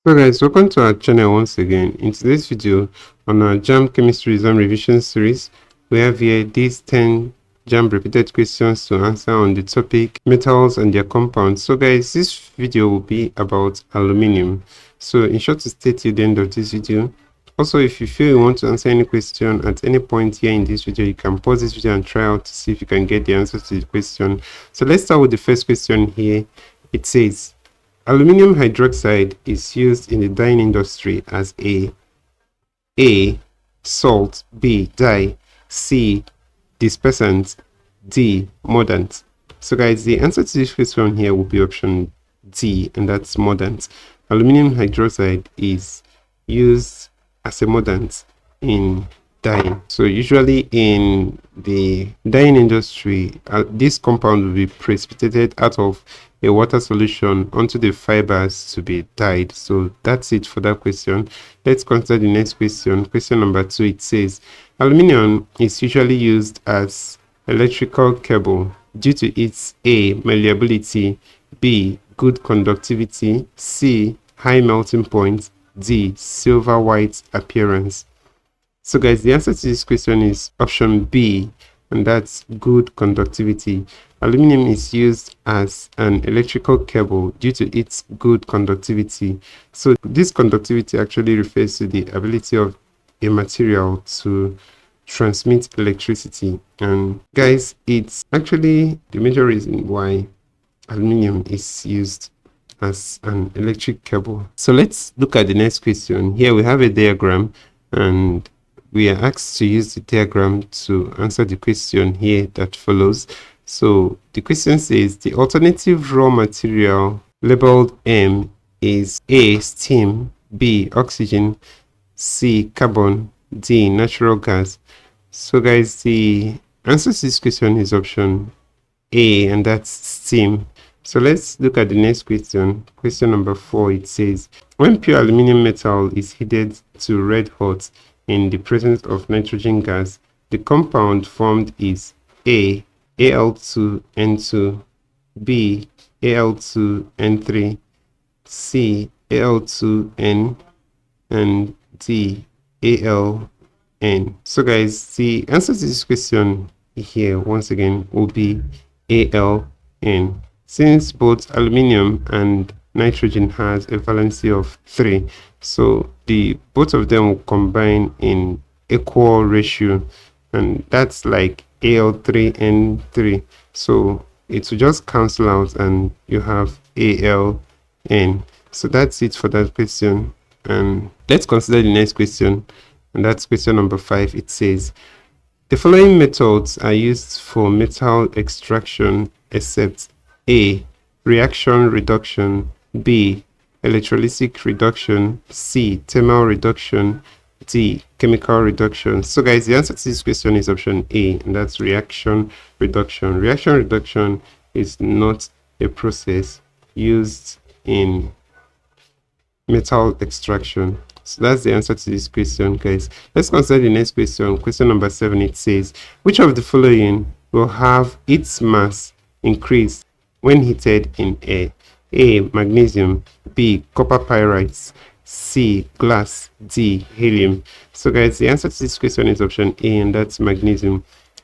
So guys, welcome to our channel once again. In today's video on our JAMB Chemistry exam revision series, we have here these 10 JAMB repeated questions to answer on the topic metals and their compounds. So guys, this video will be about aluminium. So ensure to stay till the end of this video. Also, if you feel you want to answer any question at any point here in this video, you can pause this video and try out to see if you can get the answer to the question. So let's start with the first question here. It says, aluminium hydroxide is used in the dyeing industry as A. Salt, B. Dye, C. Dispersant, D. Mordant. So guys, the answer to this question here will be option D, and that's mordant. Aluminium hydroxide is used as a mordant in dyeing. So usually in the dyeing industry, this compound will be precipitated out of a water solution onto the fibers to be dyed. So that's it for that question. Let's consider the next question. Question number 2. It says aluminium is usually used as electrical cable due to its A. Malleability, B. Good conductivity, C. High melting point, D. Silver white appearance. So guys, the answer to this question is option B, and that's good conductivity. Aluminium is used as an electrical cable due to its good conductivity. So this conductivity actually refers to the ability of a material to transmit electricity. And guys, it's actually the major reason why aluminium is used as an electric cable. So let's look at the next question. Here we have a diagram, and we are asked to use the diagram to answer the question here that follows. So the question says the alternative raw material labeled M is A. Steam, B. Oxygen, C. Carbon, D. Natural gas. So guys, the answer to this question is option A, and that's steam. So let's look at the next question. Question number 4. It says when pure aluminium metal is heated to red hot in the presence of nitrogen gas, the compound formed is A. Al2N2, B. Al2N3, C. Al2N, and D. Aln. So guys, the answer to this question here once again will be Aln. Since both aluminium and nitrogen has a valency of 3, so both of them will combine in equal ratio, and that's like Al3N3. So it will just cancel out and you have Aln. So that's it for that question. And let's consider the next question, and that's question number 5. It says the following methods are used for metal extraction except A. Reaction reduction, B. Electrolytic reduction, C. Thermal reduction, D. Chemical reduction. So guys, the answer to this question is option A, and that's reaction reduction. Reaction reduction is not a process used in metal extraction. So that's the answer to this question, guys. Let's consider the next question. Question number 7. It says which of the following will have its mass increased when heated in air? A. Magnesium, B. Copper pyrites, C. Glass, D. Helium. So guys, the answer to this question is option A, and that's magnesium.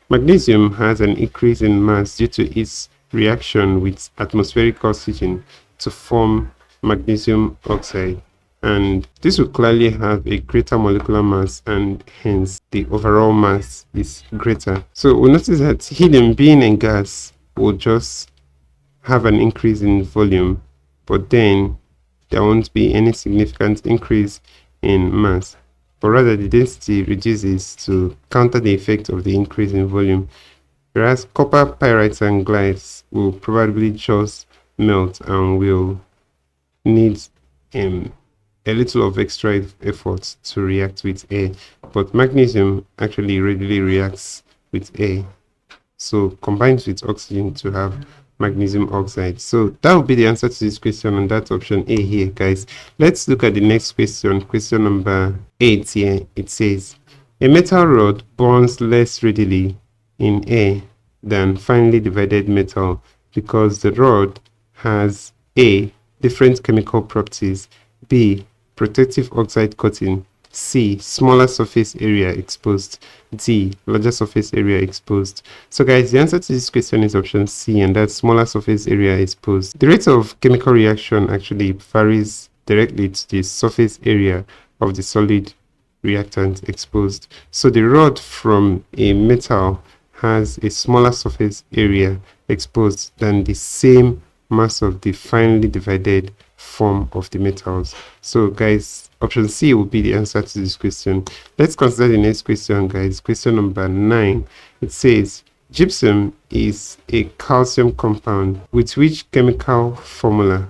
Magnesium has an increase in mass due to its reaction with atmospheric oxygen to form magnesium oxide, and this will clearly have a greater molecular mass, and hence the overall mass is greater. So we'll notice that helium, being a gas, will just have an increase in volume, but then there won't be any significant increase in mass, but rather the density reduces to counter the effect of the increase in volume, whereas copper pyrites and glass will probably just melt and will need a little of extra effort to react with air, but magnesium actually readily reacts with air, so combines with oxygen to have magnesium oxide. So that will be the answer to this question, and that's option A here, guys. Let's look at the next question. Question number 8 here. It says a metal rod burns less readily in air than finely divided metal because the rod has A. different chemical properties, B. protective oxide coating. C, smaller surface area exposed. D, larger surface area exposed. So guys, the answer to this question is option C, and that's smaller surface area exposed. The rate of chemical reaction actually varies directly to the surface area of the solid reactant exposed. So the rod from a metal has a smaller surface area exposed than the same mass of the finely divided form of the metals. So guys, option C will be the answer to this question. Let's consider the next question, guys. Question number 9. It says gypsum is a calcium compound with which chemical formula?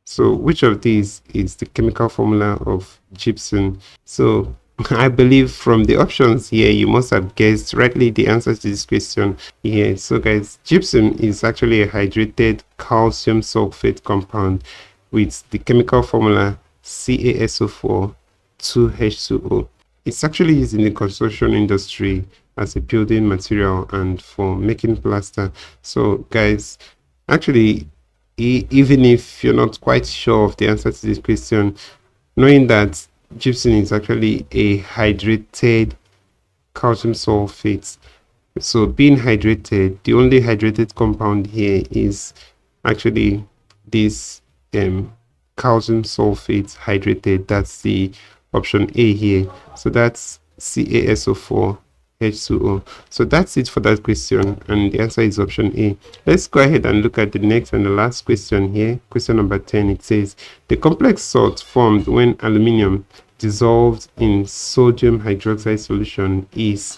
So which of these is the chemical formula of gypsum? So I believe from the options here, you must have guessed rightly the answer to this question here. So guys, gypsum is actually a hydrated calcium sulfate compound with the chemical formula CaSO4 2H2O. It's actually used in the construction industry as a building material and for making plaster. So guys, actually, even if you're not quite sure of the answer to this question, knowing that gypsum is actually a hydrated calcium sulfate, so being hydrated, the only hydrated compound here is actually this calcium sulfate hydrated. That's the option A here. So that's CaSO4 H2O. So that's it for that question, and the answer is option A. Let's go ahead and look at the next and the last question here. Question number 10. It says the complex salt formed when aluminium dissolved in sodium hydroxide solution is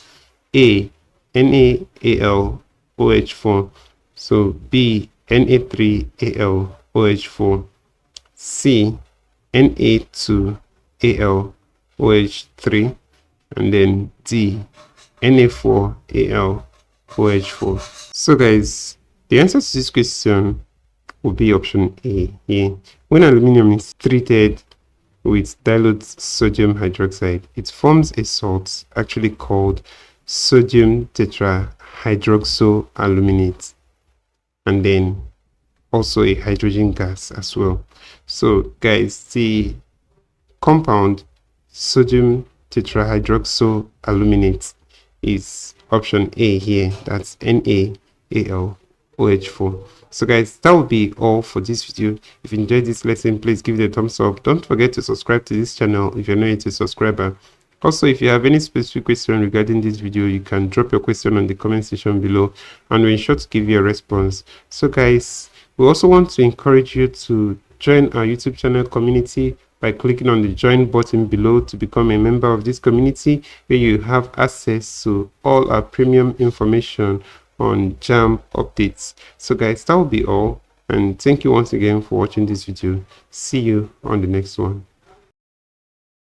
A, NaAlOH4, so B, Na3AlOH4, C, Na2AlOH3, and then D, Na4AlOH4. So guys, the answer to this question will be option A here. When aluminium is treated with dilute sodium hydroxide, it forms a salt actually called sodium tetrahydroxoaluminate, and then also a hydrogen gas as well. So guys, the compound sodium tetrahydroxoaluminate is option A here. That's NaAlOH4. So guys, that will be all for this video. If you enjoyed this lesson, please give it a thumbs up. Don't forget to subscribe to this channel if you're not yet a subscriber. Also, if you have any specific question regarding this video, you can drop your question on the comment section below, and we'll ensure to give you a response. So guys, we also want to encourage you to join our YouTube channel community by clicking on the join button below to become a member of this community, where you have access to all our premium information on JAMB updates. So guys, that will be all, and thank you once again for watching this video. See you on the next one.